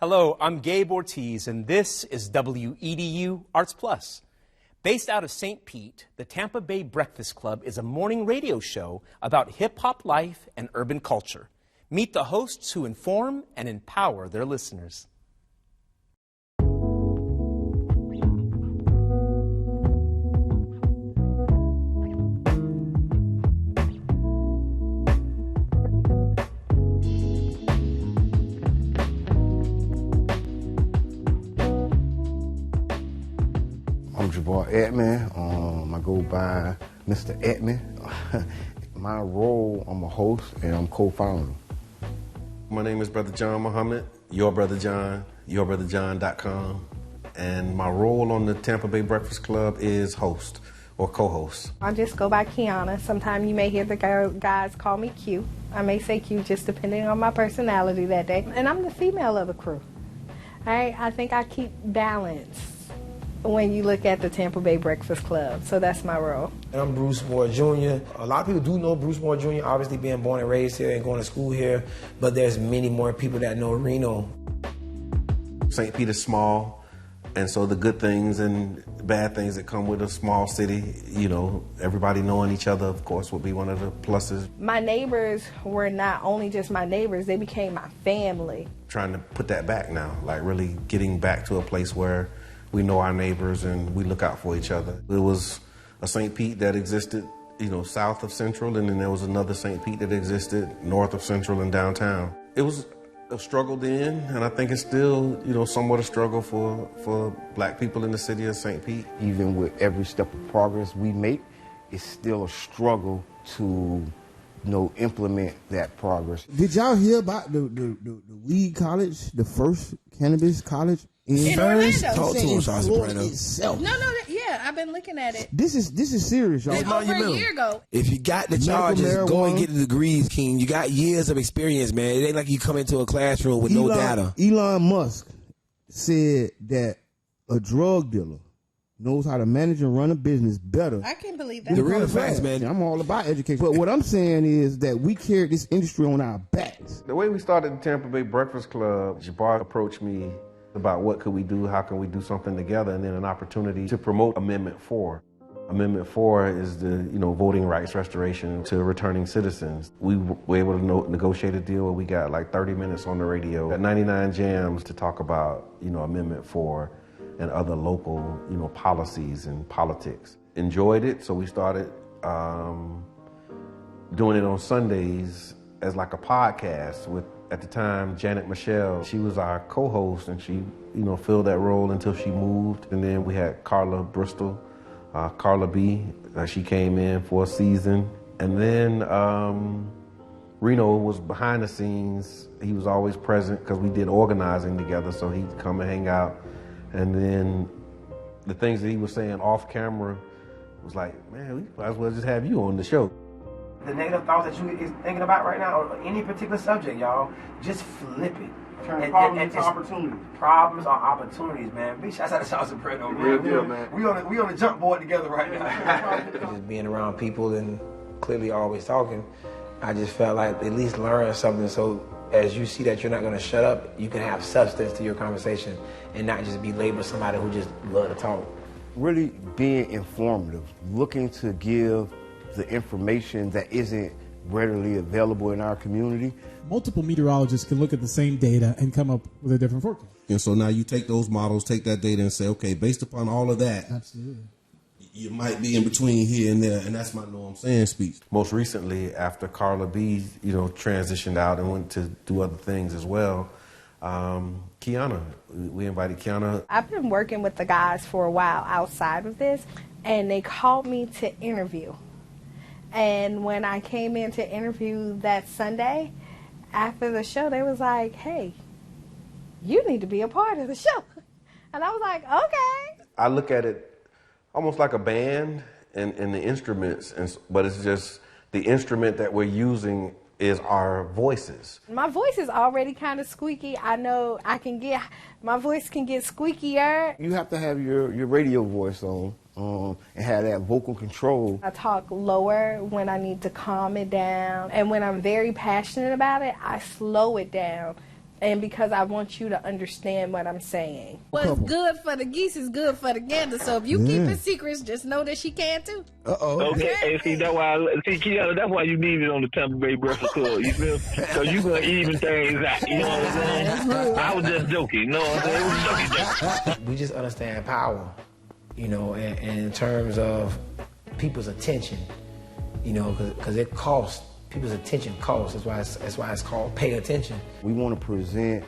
Hello, I'm Gabe Ortiz, and this is WEDU Arts Plus. Based out of St. Pete, the Tampa Bay Breakfast Club is a morning radio show about hip-hop life and urban culture. Meet the hosts who inform and empower their listeners. I'm Jabbar Edmond. I go by Mr. Edmond. My role, I'm a host and I'm co-founder. My name is Brother John Muhammad, Your Brother John, YourBrotherJohn.com. And my role on the Tampa Bay Breakfast Club is host or co-host. I just go by Kiana. Sometimes you may hear the guys call me Q. I may say Q just depending on my personality that day. And I'm the female of the crew. All right? I think I keep balance when you look at the Tampa Bay Breakfast Club. So that's my role. And I'm Bruce Moore Jr. A lot of people do know Bruce Moore Jr., obviously being born and raised here and going to school here, but there's many more people that know Reno. St. Pete is small, and so the good things and bad things that come with a small city, you know, everybody knowing each other, of course, would be one of the pluses. My neighbors were not only just my neighbors, they became my family. Trying to put that back now, like really getting back to a place where we know our neighbors and we look out for each other. There was a St. Pete that existed, you know, south of Central, and then there was another St. Pete that existed north of Central and downtown. It was a struggle then, and I think it's still, you know, somewhat a struggle for black people in the city of St. Pete. Even with every step of progress we make, it's still a struggle to, implement that progress. Did y'all hear about the weed college, the first cannabis college? In Orlando. Talk to him, Sean Soprano. No, yeah, I've been looking at it. This is serious, y'all. Over a year ago. If you got the charges, go and get the degrees, King. You got years of experience, man. It ain't like you come into a classroom with no data. Elon Musk said that a drug dealer knows how to manage and run a business better. I can't believe that. The real facts, man. I'm all about education. But what I'm saying is that we carry this industry on our backs. The way we started the Tampa Bay Breakfast Club, Jabbar approached me about what could we do, how can we do something together, and then an opportunity to promote Amendment 4. Amendment 4 is the, voting rights restoration to returning citizens. We were able to negotiate a deal where we got like 30 minutes on the radio at 99 Jams to talk about, Amendment 4 and other local, policies and politics. Enjoyed it, so we started doing it on Sundays as like a podcast with, at the time, Janet Michelle. She was our co-host, and she, filled that role until she moved. And then we had Carla Bristol, Carla B. She came in for a season. And then Reno was behind the scenes. He was always present because we did organizing together, so he'd come and hang out. And then the things that he was saying off camera was like, man, we might as well just have you on the show. The negative thoughts that you is thinking about right now, or any particular subject, y'all, just flip it. Turn problems into opportunities. Problems are opportunities, man. Big shouts out to Sean Soprano, man. Real deal, man. We on the jump board together right now. Just being around people and clearly always talking, I just felt like at least learn something. So as you see that you're not going to shut up, you can have substance to your conversation and not just be labeled somebody who just love to talk. Really being informative, looking to give the information that isn't readily available in our community. Multiple meteorologists can look at the same data and come up with a different forecast. And so now you take those models, take that data and say, okay, based upon all of that, absolutely, you might be in between here and there, and that's my know what I'm saying speech. Most recently, after Carla B, transitioned out and went to do other things as well, Kiana, we invited Kiana. I've been working with the guys for a while outside of this, and they called me to interview. And when I came in to interview that Sunday, after the show, they was like, hey, you need to be a part of the show. And I was like, okay. I look at it almost like a band and the instruments, but it's just the instrument that we're using is our voices. My voice is already kind of squeaky. I know my voice can get squeakier. You have to have your radio voice on. And have that vocal control. I talk lower when I need to calm it down. And when I'm very passionate about it, I slow it down and because I want you to understand what I'm saying. What's good for the geese is good for the gander. So if you keep it secrets, just know that she can too. Okay, and see that's why Kiana, that's why you need it on the Tampa Bay Breakfast Club. You feel? So you gonna even things out. You know what I'm saying? I was just joking. You know what I'm saying? It was joking. We just understand power, you know, and in terms of people's attention, you know, because it costs. People's attention costs. That's why it's called pay attention. We want to present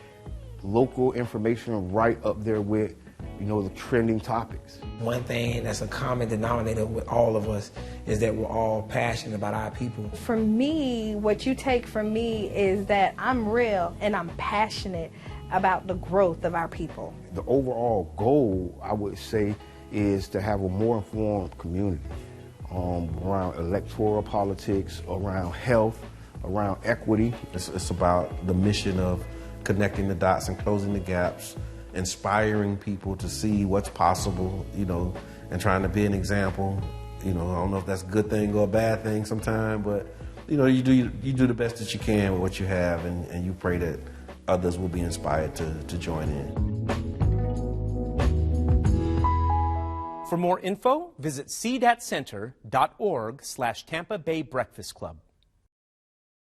local information right up there with, you know, the trending topics. One thing that's a common denominator with all of us is that we're all passionate about our people. For me, what you take from me is that I'm real and I'm passionate about the growth of our people. The overall goal, I would say, is to have a more informed community. Around electoral politics, around health, around equity. It's about the mission of connecting the dots and closing the gaps, inspiring people to see what's possible, you know, and trying to be an example. You know, I don't know if that's a good thing or a bad thing sometimes, but, you know, you do the best that you can with what you have, and you pray that others will be inspired to join in. For more info, visit cdatcenter.org/Tampa Bay Breakfast Club.